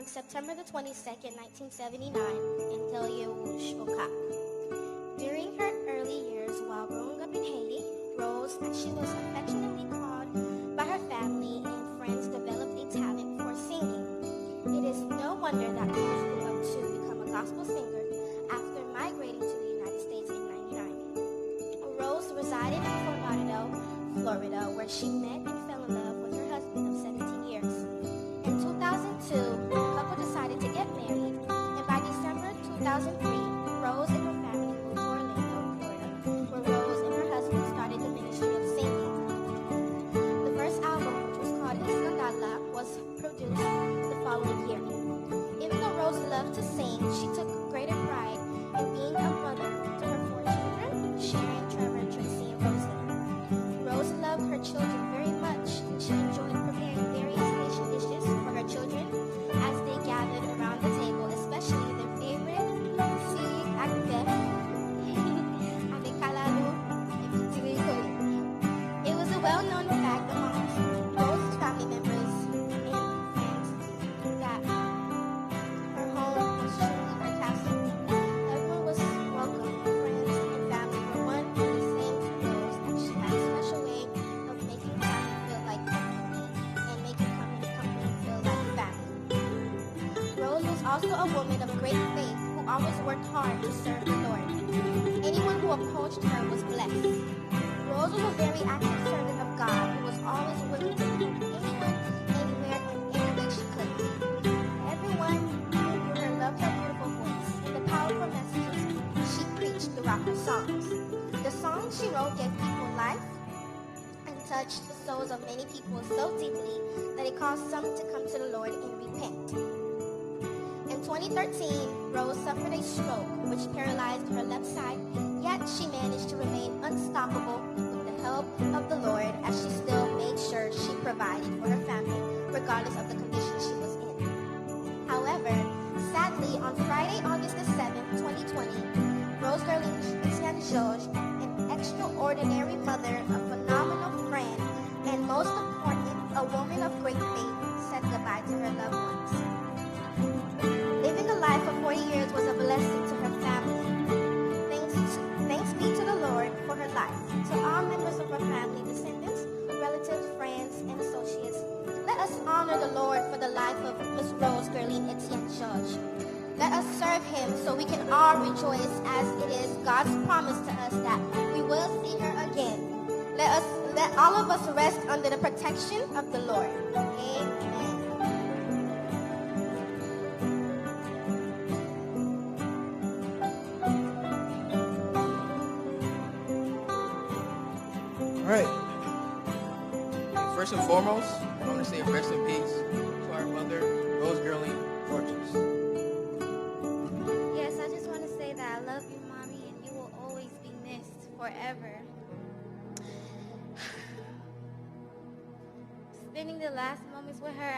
on September the 22nd, 1979, in Deblozay, Okap. During her early years while growing up in Haiti, Rose, as she was affectionately called by her family and friends, developed a talent for singing. It is no wonder that Rose grew up to become a gospel singer after migrating to the United States in '99. Rose resided in Fort Lauderdale, Florida, where she met and fell in love with her husband of 17 years. In 2002, the couple decided to get married, and by December 2003, Rose and her family moved to Orlando, Florida, where Rose and her husband started the ministry of singing. The first album, which was called Escandala, was produced the following year. Even though Rose loved to sing, she took greater pride in being a mother to her 4 children, Sharon, Trevor, Tracy, and Rosie. Rose loved her children very much, and she enjoyed preparing various Haitian dishes for her children as they gathered around the table, especially their favorite, si agbe, avec kalalou, et petit riz. It was a well-known fact amongst Rose's family members and friends that her home was truly her castle. Everyone was welcome. Friends and family were one and the same to Rose, and she had a special way of making family feel like company and making company feel like family. Rose was also a woman of great faith who always worked hard to serve the Lord. Anyone who approached her was blessed. Rose was a very active servant of God who was always willing to help anyone, anywhere, and any way she could. Everyone who knew her loved her beautiful voice and the powerful messages she preached throughout her songs. The songs she wrote gave people life and touched the souls of many people so deeply that it caused some to come to the Lord and repent. In 2013, Rose suffered a stroke which paralyzed her left side, yet she managed to remain unstoppable with the help of the Lord as she still made sure she provided for her family regardless of the condition she was in. However, sadly, on Friday, August the 7th, 2020, Rose Gerlin George, an extraordinary mother, a phenomenal friend, and most important, a woman of great faith, said goodbye to her loved ones. Living a life for 40 years was a blessing to her family. Thanks be to the Lord for her life. To all members of her family, descendants, relatives, friends, and associates, let us honor the Lord for the life of Miss Rose Gerlin Etienne George. Let us serve him so we can all rejoice as it is God's promise to us that we will see her again. Let all of us rest under the protection of the Lord. Amen. All right. First and foremost, I want to say rest in peace to our mother, Rose Gerlin Georges. Yes, I just want to say that I love you, Mommy, and you will always be missed forever. Spending the last moments with her,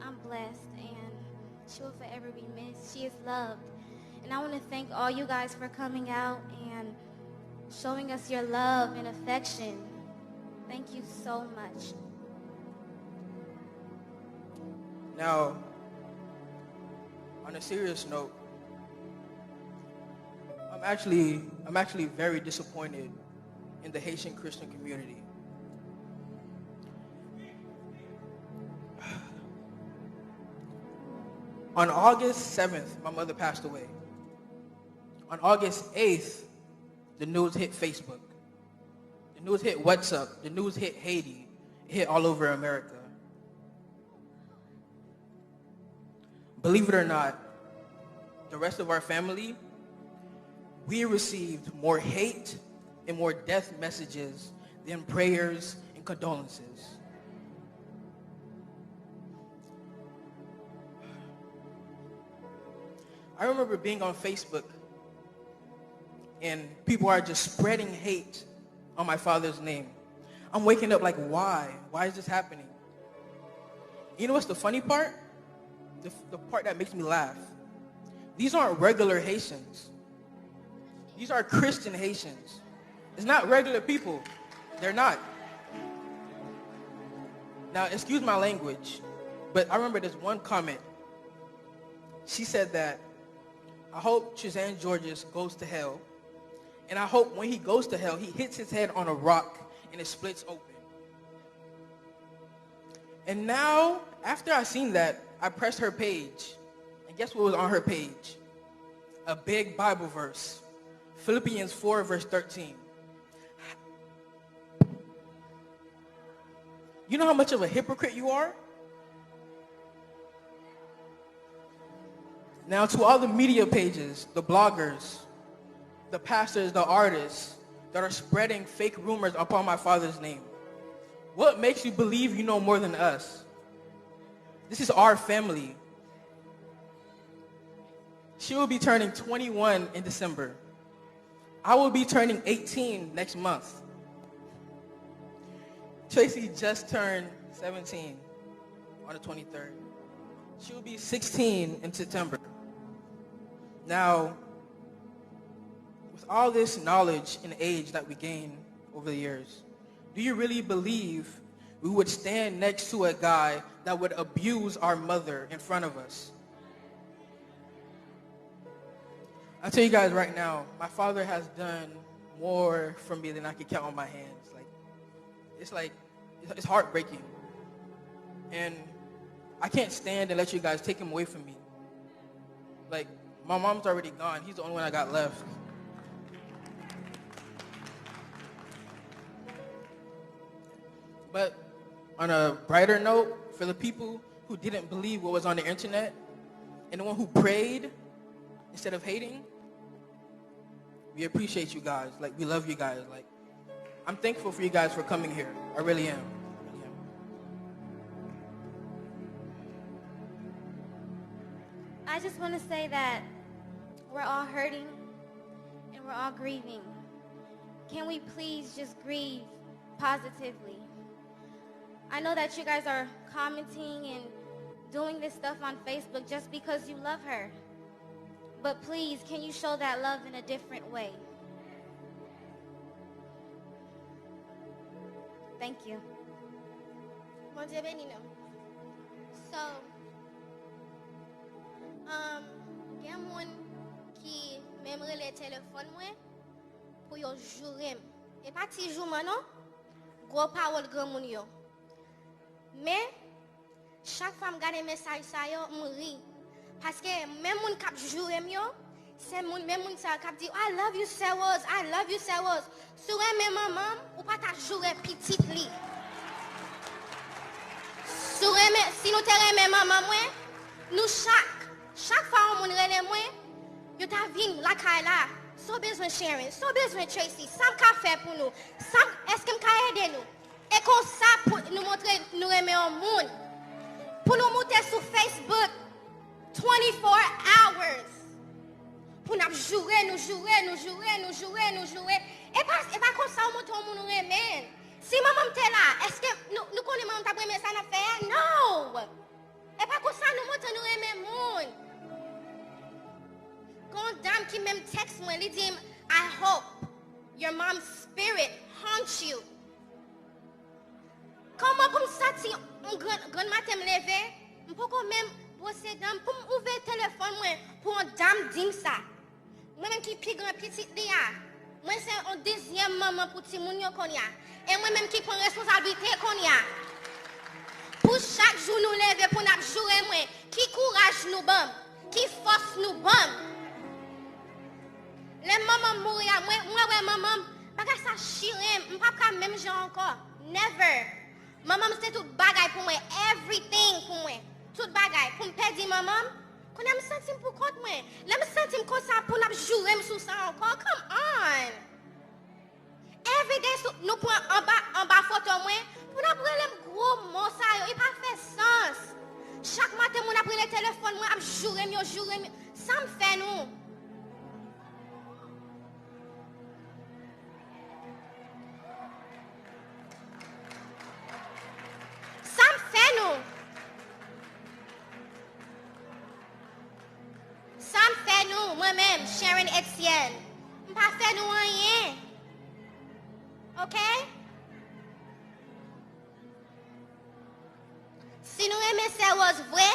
I'm blessed, and she will forever be missed. She is loved. And I want to thank all you guys for coming out and showing us your love and affection. Thank you so much. Now, on a serious note, I'm actually very disappointed in the Haitian Christian community. On August 7th, my mother passed away. On August 8th, the news hit Facebook. The news hit WhatsApp. The news hit Haiti. It hit all over America. Believe it or not, the rest of our family, we received more hate and more death messages than prayers and condolences. I remember being on Facebook and people are just spreading hate on my father's name. I'm waking up like, why? Why is this happening? You know what's the funny part? The part that makes me laugh. These aren't regular Haitians. These are Christian Haitians. It's not regular people. They're not. Now, excuse my language, but I remember this one comment she said that, I hope Chizanne Georges goes to hell. And I hope when he goes to hell, he hits his head on a rock and it splits open. And now, after I seen that, I pressed her page. And guess what was on her page? A big Bible verse. Philippians 4, verse 13. You know how much of a hypocrite you are? Now, to all the media pages, the bloggers, the pastors, the artists that are spreading fake rumors upon my father's name, what makes you believe you know more than us? This is our family. She will be turning 21 in December. I will be turning 18 next month. Tracy just turned 17 on the 23rd. She will be 16 in September. Now, with all this knowledge and age that we gain over the years, do you really believe we would stand next to a guy that would abuse our mother in front of us? I'll tell you guys right now, my father has done more for me than I can count on my hands. It's heartbreaking. And I can't stand and let you guys take him away from me. My mom's already gone. He's the only one I got left. But on a brighter note, for the people who didn't believe what was on the internet and the one who prayed instead of hating, we appreciate you guys. We love you guys. I'm thankful for you guys for coming here. I really am. I just want to say that we're all hurting and we're all grieving. Can we please just grieve positively? I know that you guys are commenting and doing this stuff on Facebook just because you love her. But please, can you show that love in a different way? Thank you. Bon Dieu béni nous. So, gen moun ki memre le téléphone mwen pou yo jurem. E pa ti jouman non? Gros parole grand moun yo. Mais chaque fois me gade message sa yo, m'ri. Parce que même moun kap jurem yo, c'est moun même moun sa kap di, I love you Sœur, I love you Sœur. Sur même maman ou pas ta jure petite li. Sur si nous te remè maman mwen, nous chaque fois on relè mwen, yo ta vin la kay la. So besoin Sharon, so besoin Tracy, sam ka fait pour nous. Sam est-ce que m'ka aider nous? Et comme ça pour nous montrer nous remè au monde. Pour nous monter sur Facebook 24 hours. Pour nous jouer. Et pas comme ça, on monte au monde remède. Si maman était là, est-ce que nous connaissons maman t'a pris ça n'a fait? Non. Et pas comme ça, nous monte nous remède monde. Quand dame qui même texte moi, elle dit, I hope your mom's spirit haunts you. Comment comme ça, si un grand matin me lever, je peux quand même bosser dame pour m'ouvrir le téléphone pour une dame digne ça. Moi-même qui plus grand petite dia. Moi c'est un deuxième maman pour ti moun yo kon ya. Et moi-même qui prend responsabilité kon ya. Pour chaque jour nous lever pour nous jouer moi, qui courage nous bam, qui force nous bam. Les mamans mourir moi maman, pas ça chirem, pas même genre encore. Never. Maman c'est tout bagay pour moi, everything pour moi. Tout bagay pour me perdre maman. Quand je me sens pour compte moi, je me sens comme ça pour nous jouer sur ça encore. Come on. Every day nous prenons en bas photo moi pour nous prendre les gros mots ça, il pas fait sens. Chaque matin on a pris le téléphone moi, jouer, ça me fait nous. Moi-même, Sharon Etienne, je ne pas faire nous rien. OK? Si nous aimons Sœur vrai,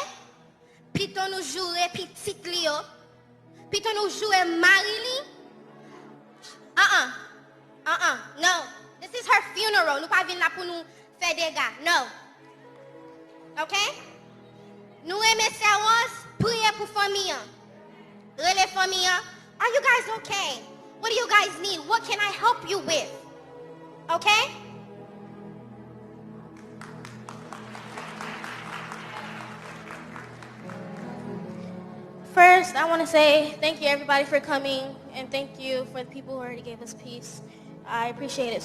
puis plutôt nous jouer petit li yo, plutôt nous jouer mari li. No. This is her funeral. Nous pas venir là pour nous faire des gars. No. Okay? Nous aimons Sœur Rose, priez pour famille. Relais famille. Are you guys okay? What do you guys need? What can I help you with? Okay? First, I want to say thank you everybody for coming, and thank you for the people who already gave us peace. I appreciate it